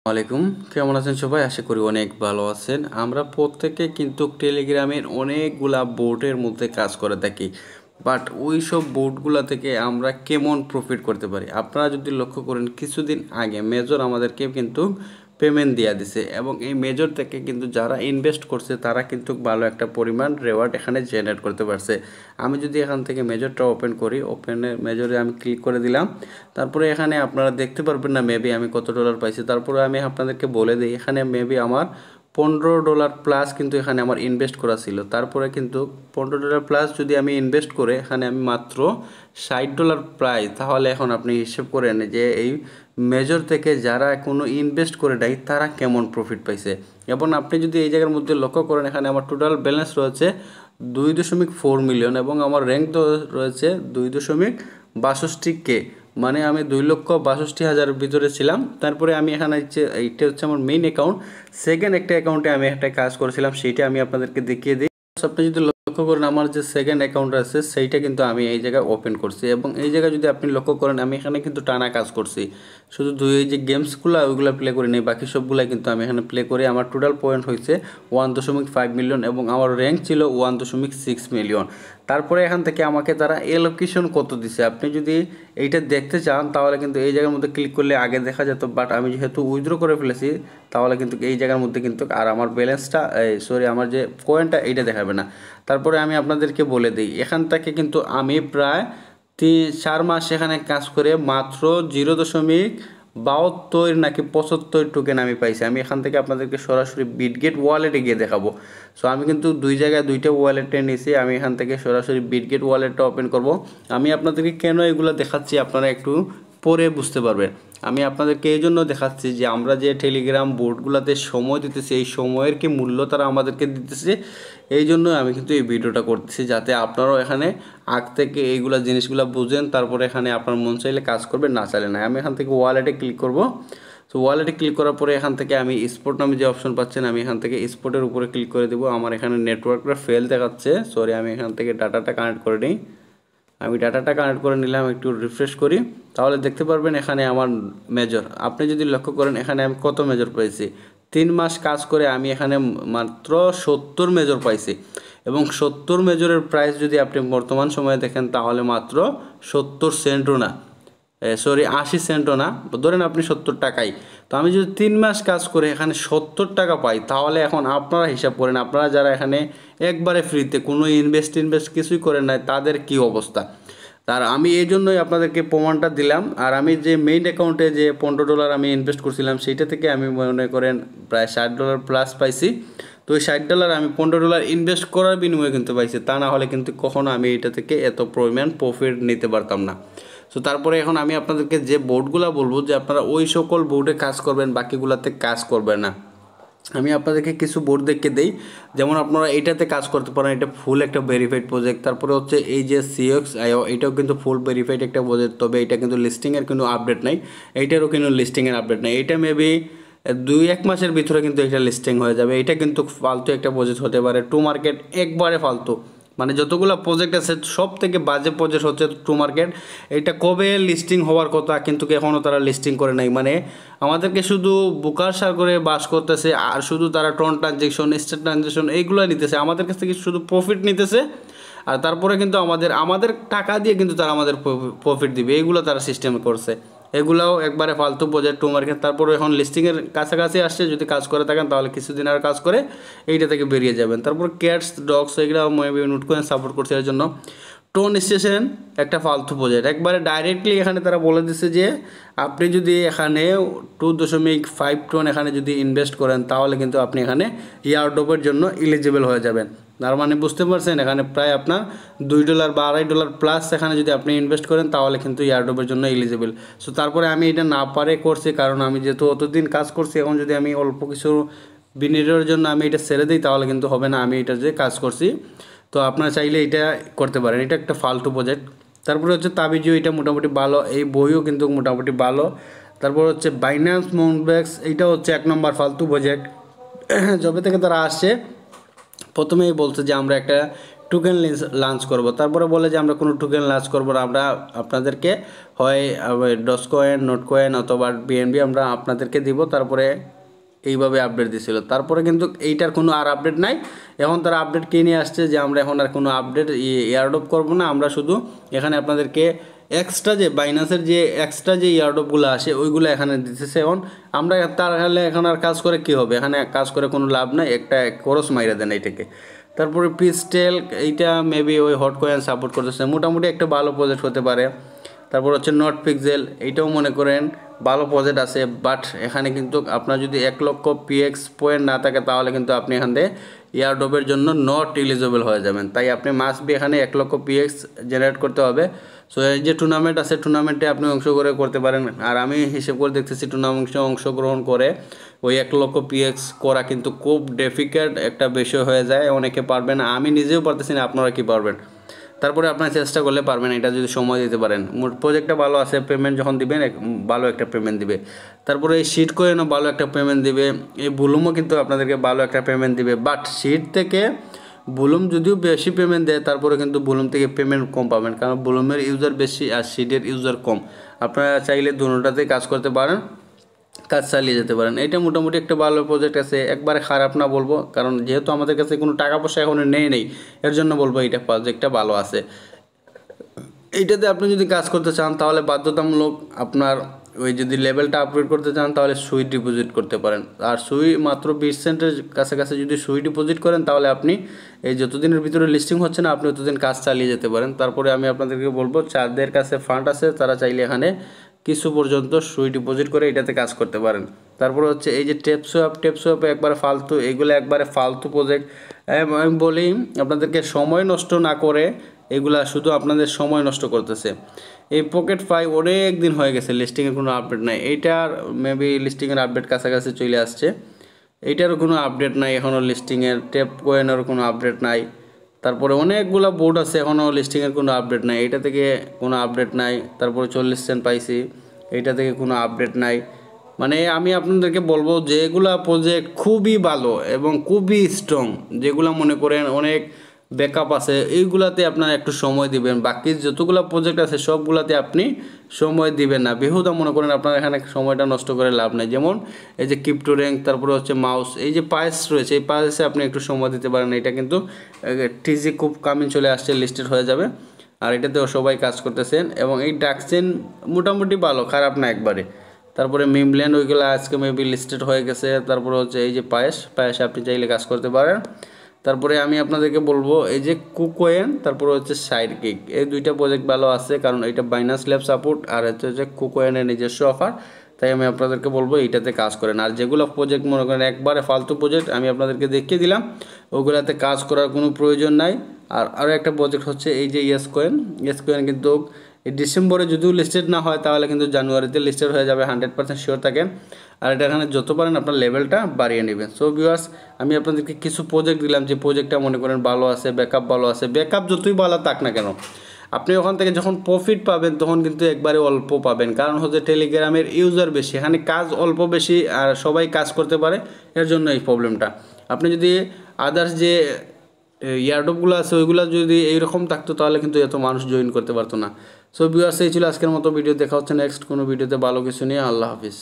ওয়ালাইকুম, কেমন আছেন সবাই? আশা করি অনেক ভালো আছেন। আমরা প্রত্যেকে কিন্তু টেলিগ্রামের অনেকগুলা বোর্ডের মধ্যে কাজ করে থাকি, বাট ওই সব বোর্ডগুলা থেকে আমরা কেমন প্রফিট করতে পারি? আপনারা যদি লক্ষ্য করেন, কিছুদিন আগে মেজর আমাদেরকে কিন্তু পেমেন্ট দিয়ে দিছে এবং এই মেজর থেকে কিন্তু যারা ইনভেস্ট করছে তারা কিন্তু ভালো একটা পরিমাণ রেওয়ার্ড এখানে জেনারেট করতে পারছে। আমি যদি এখান থেকে মেজরটা ওপেন করি, মেজরে আমি ক্লিক করে দিলাম, তারপরে এখানে আপনারা দেখতে পারবেন না মেবি আমি কত ডলার পাইছি। তারপরে আমি আপনাদেরকে বলে দিই, এখানে মেবি আমার $15 প্লাস কিন্তু এখানে আমার ইনভেস্ট করা ছিল। তারপরে কিন্তু $15 প্লাস যদি আমি ইনভেস্ট করে এখানে আমি মাত্র $60 পাই, তাহলে এখন আপনি হিসেব করেন যে এই মেজর থেকে যারা কোনো ইনভেস্ট করে দেয় তারা কেমন প্রফিট পাইছে। এবং আপনি যদি এই জায়গার মধ্যে লক্ষ্য করেন, এখানে আমার টোটাল ব্যালেন্স রয়েছে 2.4 মিলিয়ন এবং আমার র্যাঙ্ক রয়েছে 2.62K, মানে আমি 2,62,000 ভিতরে ছিলাম। তারপরে আমি এখানে এইটা হচ্ছে আমার মেইন অ্যাকাউন্ট। সেকেন্ড একটা অ্যাকাউন্টে আমি একটা কাজ করেছিলাম, সেইটা আমি আপনাদেরকে দেখিয়ে দিই। আপনি যদি লক্ষ্য করেন, আমার যে সেকেন্ড অ্যাকাউন্ট আছে সেইটা কিন্তু আমি এই জায়গায় ওপেন করছি এবং এই জায়গায় যদি আপনি লক্ষ্য করেন, আমি এখানে কিন্তু টানা কাজ করছি। শুধু এই যে গেমসগুলো ওইগুলো প্লে করি নেই, বাকি সবগুলাই কিন্তু আমি এখানে প্লে করি। আমার টোটাল পয়েন্ট হয়েছে 1.5 মিলিয়ন এবং আমার র্যাঙ্ক ছিল 1.6 মিলিয়ন। তারপরে এখান থেকে আমাকে তারা এলোকেশন কত দিছে আপনি যদি এইটা দেখতে চান, তাহলে কিন্তু এই জায়গার মধ্যে ক্লিক করলে আগে দেখা যেত, বাট আমি যেহেতু উইথড্র করে ফেলেছি তাহলে কিন্তু এই জায়গার মধ্যে কিন্তু আর আমার ব্যালেন্সটা আমার যে কয়েনটা এইটা দেখাবে না। তারপরে আমি আপনাদেরকে বলে দিই, এখান থেকে কিন্তু আমি প্রায় 4 মাস এখানে কাজ করে মাত্র 0.72 নাকি 75 টোকেন আমি পাইছি। আমি এখান থেকে আপনাদেরকে সরাসরি বিটগেট ওয়ালেটে গিয়ে দেখাবো। সো আমি কিন্তু দুই জায়গায় দুইটা ওয়ালেটে নিয়েছি। আমি এখান থেকে সরাসরি বিটগেট ওয়ালেটটা ওপেন করব। আমি আপনাদেরকে কেন এগুলো দেখাচ্ছি আপনারা একটু পরে বুঝতে পারবেন। আমি আপনাদেরকে এই জন্য দেখাচ্ছি যে আমরা যে টেলিগ্রাম বোর্ডগুলোতে সময় দিতেছি, এই সময়ের কি মূল্য তারা আমাদেরকে দিতেছে। এই জন্য আমি কিন্তু এই ভিডিওটা করতেছি, যাতে আপনারাও এখানে আগ থেকে এইগুলা জিনিসগুলো বুঝেন, তারপরে এখানে আপনার মন চাইলে কাজ করবেন, না চাইলে না। আমি এখান থেকে ওয়ালেটে ক্লিক করব। সো ওয়ালেটে ক্লিক করার পরে এখান থেকে আমি স্পোর্ট নামে যে অপশন পাচ্ছেন, আমি এখান থেকে স্পোর্টের উপরে ক্লিক করে দেবো। আমার এখানে নেটওয়ার্কটা ফেল দেখাচ্ছে, সরি। আমি এখান থেকে ডাটাটা কানেক্ট করে নিই। আমি ডাটাটা কানেক্ট করে নিলাম, একটু রিফ্রেশ করি, তাহলে দেখতে পারবেন এখানে আমার মেজর। আপনি যদি লক্ষ্য করেন এখানে আমি কত মেজর পাইছি, 3 মাস কাজ করে আমি এখানে মাত্র 70 মেজর পাইছি এবং 70 মেজরের প্রাইস যদি আপনি বর্তমান সময়ে দেখেন তাহলে মাত্র 70 সেন্টও না, 80 সেন্টও না, ধরেন আপনি 70 টাকাই। তো আমি যদি 3 মাস কাজ করে এখানে 70 টাকা পাই, তাহলে এখন আপনারা হিসাব করেন, আপনারা যারা এখানে একবারে ফ্রিতে কোনো ইনভেস্ট কিছুই করেন নাই তাদের কি অবস্থা। তার আমি এই জন্যই আপনাদেরকে প্রমাণটা দিলাম। আর আমি যে মেইন অ্যাকাউন্টে যে $15 আমি ইনভেস্ট করছিলাম, সেইটা থেকে আমি মনে করেন প্রায় $60 প্লাস পাইছি। তো ওই $60 আমি $15 ইনভেস্ট করার বিনিময়ে কিন্তু পাইছি, তা না হলে কিন্তু কখনো আমি এটা থেকে এত পরিমাণ প্রফিট নিতে পারতাম না। সো তারপরে এখন আমি আপনাদেরকে যে বোর্ডগুলো বলবো যে আপনারা ওই সকল বোর্ডে কাজ করবেন, বাকিগুলোতে কাজ করবেন না। আমি আপনাদেরকে কিছু বোর্ড দেখে দেই, যেমন আপনারা এইটাতে কাজ করতে পারেন, এটা ফুল একটা ভেরিফাইড প্রজেক্ট। তারপরে হচ্ছে এই যে CXIO, এটাও কিন্তু ফুল ভেরিফাইড একটা প্রজেক্ট, তবে এটা কিন্তু লিস্টিংয়ের কোনো আপডেট নাই, এইটারও কিন্তু লিস্টিংয়ের আপডেট নেই। এটা মেবি 2-1 মাসের ভিতরে কিন্তু এটা লিস্টিং হয়ে যাবে। এটা কিন্তু ফালতু একটা প্রজেক্ট হতে পারে। টু মার্কেট একবারে ফালতু, মানে যতগুলো প্রজেক্ট আছে সব থেকে বাজে প্রজেক্ট হচ্ছে টু মার্কেট। এটা কবে লিস্টিং হওয়ার কথা, কিন্তু এখনও তারা লিস্টিং করে নাই। মানে আমাদেরকে শুধু বুকার সার করে বাস করতেছে, আর শুধু তারা টন ট্রানজেকশন, স্টেট ট্রানজেকশন এইগুলো নিতেছে, আমাদের কাছ থেকে শুধু প্রফিট নিতেছে। আর তারপরে কিন্তু আমাদের টাকা দিয়ে কিন্তু তারা আমাদের প্রফিট দিবে, এইগুলো তারা সিস্টেম করছে। এগুলাও একবারে ফালতু প্রজেক্ট টু মার্কেট। তারপরে এখন লিস্টিংয়ের কাছাকাছি আসছে, যদি কাজ করে থাকেন তাহলে কিছুদিন আর কাজ করে এইটা থেকে বেরিয়ে যাবেন। তারপর ক্যাটস, ডগস এগুলো মেবি নোট করে সাপোর্ট করছে। এর জন্য টোন স্টেশন একটা ফালতু প্রজেক্ট, একবারে ডাইরেক্টলি এখানে তারা বলে দিচ্ছে যে আপনি যদি এখানে 2.5 টন এখানে যদি ইনভেস্ট করেন তাহলে কিন্তু আপনি এখানে ইয়ারড্রপের জন্য এলিজিবল হয়ে যাবেন। তার মানে বুঝতে পারছেন, এখানে প্রায় আপনার $2 বা $2.5 প্লাস এখানে যদি আপনি ইনভেস্ট করেন তাহলে কিন্তু ইয়ারড্রপের জন্য এলিজিবল। সো তারপরে আমি এটা না পারে করছি, কারণ আমি যেহেতু অতদিন কাজ করছি, এখন যদি আমি অল্প কিছু বিনিয়োগের জন্য আমি এটা ছেড়ে দিই তাহলে কিন্তু হবে না। আমি এটা যে কাজ করছি, তো আপনারা চাইলে এটা করতে পারেন। এটা একটা ফালতু প্রজেক্ট। তারপরে হচ্ছে তাবিজও, এটা মোটামুটি ভালো, এই বইও কিন্তু মোটামুটি ভালো। তারপর হচ্ছে বাইন্যান্স মোনব্যাক্স, এইটা হচ্ছে 1 নম্বর ফালতু প্রজেক্ট। যবে থেকে তারা আসছে প্রথমেই বলছে যে আমরা একটা টোকেন লঞ্চ করব। তারপরে বলে যে আমরা কোনো টোকেন লঞ্চ করব না, আমরা আপনাদেরকে হয় ডজকয়েন, নোটকয়েন অথবা বিএনবি আমরা আপনাদেরকে দিব। তারপরে এইভাবে আপডেট দিছিল। তারপরে কিন্তু এইটার কোনো আর আপডেট নাই। এখন তারা আপডেট কে নিয়ে আসছে যে আমরা এখন আর কোনো আপডেট এয়ারড্রপ করব না, আমরা শুধু এখানে আপনাদেরকে এক্সট্রা যে বাইনান্সের যে এক্সট্রা যে এয়ারড্রপগুলো আসে ওইগুলো এখানে দিতেছে। এখন আমরা তার হলে এখন আর কাজ করে কি হবে, এখানে কাজ করে কোনো লাভ নাই, একটা খরচ মাইরা দেন এইটাকে। তারপরে পিস্টেল, এইটা মেবি ওই হট কয়েন সাপোর্ট করতেছে, মোটামুটি একটা ভালো প্রজেক্ট হতে পারে। তারপর হচ্ছে নট পিক্সেল, এইটাও মনে করেন ভালো প্রজেক্ট আছে, বাট এখানে কিন্তু আপনার যদি 1 লক্ষ পিএক্স পয়েন্ট না থাকে তাহলে কিন্তু আপনি এখান থেকে এয়ারড্রপের জন্য নট এলিজিবল হয়ে যাবেন। তাই আপনি মাস্ট বি এখানে 1 লক্ষ পিএক্স জেনারেট করতে হবে। সো এই যে টুর্নামেন্ট আছে, টুর্নামেন্টে আপনি অংশগ্রহণ করতে পারেন। আর আমি হিসেব করে দেখতেছি টুর্নামেন্টে অংশগ্রহণ করে ওই 1 লক্ষ পিএক্স করা কিন্তু খুব ডিফিকাল্ট একটা বিষয় হয়ে যায়, অনেকে পারবেন, আমি নিজেও পারতেছি না, আপনারা কি পারবেন। তারপরে আপনার চেষ্টা করলে পারবেন, এটা যদি সময় দিতে পারেন। প্রজেক্টটা ভালো আছে, পেমেন্ট যখন দিবেন ভালো একটা পেমেন্ট দিবে। তারপরে এই শিট কয়েনও ভালো একটা পেমেন্ট দিবে, এই বুলুমও কিন্তু আপনাদেরকে ভালো একটা পেমেন্ট দিবে। বাট শিট থেকে বুলুম যদিও বেশি পেমেন্ট দেয়, তারপরে কিন্তু বুলুম থেকে পেমেন্ট কম পাবেন, কারণ বুলুমের ইউজার বেশি আর শিটের ইউজার কম। আপনারা চাইলে দুটোটাতেই কাজ করতে পারেন, কাজ চালিয়ে যেতে পারেন। এটা মোটামুটি একটা ভালো প্রজেক্ট আছে, একবারে খারাপ না বলবো, কারণ যেহেতু আমাদের কাছে কোনো টাকা পয়সা এখন নেই, এর জন্য বলবো এইটা প্রজেক্টটা ভালো আছে। এইটাতে আপনি যদি কাজ করতে চান তাহলে বাধ্যতামূলক আপনার ওই যদি লেভেলটা আপগ্রেড করতে চান তাহলে সুই ডিপোজিট করতে পারেন। আর সুই মাত্র 20 সেন্টের কাছাকাছি যদি সুই ডিপোজিট করেন তাহলে আপনি এই যতদিনের ভিতরে লিস্টিং হচ্ছে না আপনি ততদিন কাজ চালিয়ে যেতে পারেন। তারপরে আমি আপনাদেরকে বলবো যাদের কাছে ফান্ড আছে তারা চাইলে এখানে কিছু পর্যন্ত সুই ডিপোজিট করে এটাতে কাজ করতে পারেন। তারপরে হচ্ছে এই যে টেপসোয়াপে একবারে ফালতু, এইগুলো একবারে ফালতু প্রজেক্ট। আমি বলি আপনাদেরকে সময় নষ্ট না করে, এগুলা শুধু আপনাদের সময় নষ্ট করতেছে। এই পকেট ফাই অনেক দিন হয়ে গেছে, লিস্টিংয়ের কোনো আপডেট নাই। এইটার মেবি লিস্টিংয়ের আপডেট কাছাকাছি চলে আসছে, এইটারও কোনো আপডেট নাই এখনও লিস্টিংয়ের। টেপ কয়েনেরও কোনো আপডেট নাই। তারপরে অনেকগুলো বোর্ড আছে এখনও লিস্টিংয়ের কোনো আপডেট নাই, এইটা থেকে কোনো আপডেট নাই। তারপরে 40 সেন্ট পাইছি, এইটা থেকে কোনো আপডেট নাই। মানে আমি আপনাদেরকে বলবো যেগুলা প্রজেক্ট খুবই ভালো এবং খুবই স্ট্রং, যেগুলো মনে করেন অনেক ব্যাকআপ আছে, এইগুলাতে আপনারা একটু সময় দিবেন। বাকি যতগুলো প্রজেক্ট আছে সবগুলাতে আপনি সময় দিবেন না, বেহুদা মনে করেন আপনার এখানে সময়টা নষ্ট করে লাভ নেই। যেমন এই যে ক্রিপ্টো র্যাঙ্ক, তারপরে হচ্ছে মাউস, এই যে পায়েস রয়েছে, এই পায়েসে আপনি একটু সময় দিতে পারেন। এটা কিন্তু টিজি খুব কামিং চলে আসছে, লিস্টেড হয়ে যাবে। আর এটাতেও সবাই কাজ করতেছেন এবং এই ডাকচেন মোটামুটি ভালো, খারাপ না একবারে। তারপরে মিমল্যান্ড ওইগুলো আজকে মেবি লিস্টেড হয়ে গেছে। তারপরে হচ্ছে এই যে পায়েসে আপনি চাইলে কাজ করতে পারেন। তারপরে আমি আপনাদেরকে বলবো এই যে কুকয়েন, তারপরে হচ্ছে সাইডকিক, এই দুইটা প্রজেক্ট ভালো আছে, কারণ এটা বাইনান্স ল্যাব সাপোর্ট আর হচ্ছে কুকয়েনের নিজস্ব অফার। তাই আমি আপনাদেরকে বলবো এইটাতে কাজ করেন। আর যেগুলো প্রজেক্ট মনে করেন একবারে ফালতু প্রজেক্ট আমি আপনাদেরকে দেখিয়ে দিলাম, ওগুলাতে কাজ করার কোনো প্রয়োজন নাই। আর আরও একটা প্রজেক্ট হচ্ছে এই যে ইয়েস কয়েন কিন্তু এই ডিসেম্বরে যদিও লিস্টেড না হয় তাহলে কিন্তু জানুয়ারিতে লিস্টেড হয়ে যাবে, 100% শিওর থাকেন। আর এটা এখানে যত পারেন আপনার লেভেলটা বাড়িয়ে নেবেন। সো ভিউয়ার্স, আমি আপনাদেরকে কিছু প্রজেক্ট দিলাম যে প্রজেক্টটা মনে করেন ভালো আছে, ব্যাকআপ ভালো আছে। ব্যাকআপ যতই ভালো থাক না কেন, আপনি ওখান থেকে যখন প্রফিট পাবেন তখন কিন্তু একবারে অল্প পাবেন, কারণ হচ্ছে টেলিগ্রামের ইউজার বেশি, এখানে কাজ অল্প বেশি আর সবাই কাজ করতে পারে, এর জন্য এই প্রবলেমটা। আপনি যদি আদার্স যে ইয়ারডপগুলো আছে ওইগুলো যদি এইরকম থাকতো তাহলে কিন্তু এত মানুষ জয়েন করতে পারতো না। সো ভিউয়ার্স, এই ছিল আজকের মতো ভিডিও, দেখা হচ্ছে নেক্সট কোনো ভিডিওতে ভালো কিছু নিয়ে। আল্লাহ হাফিজ।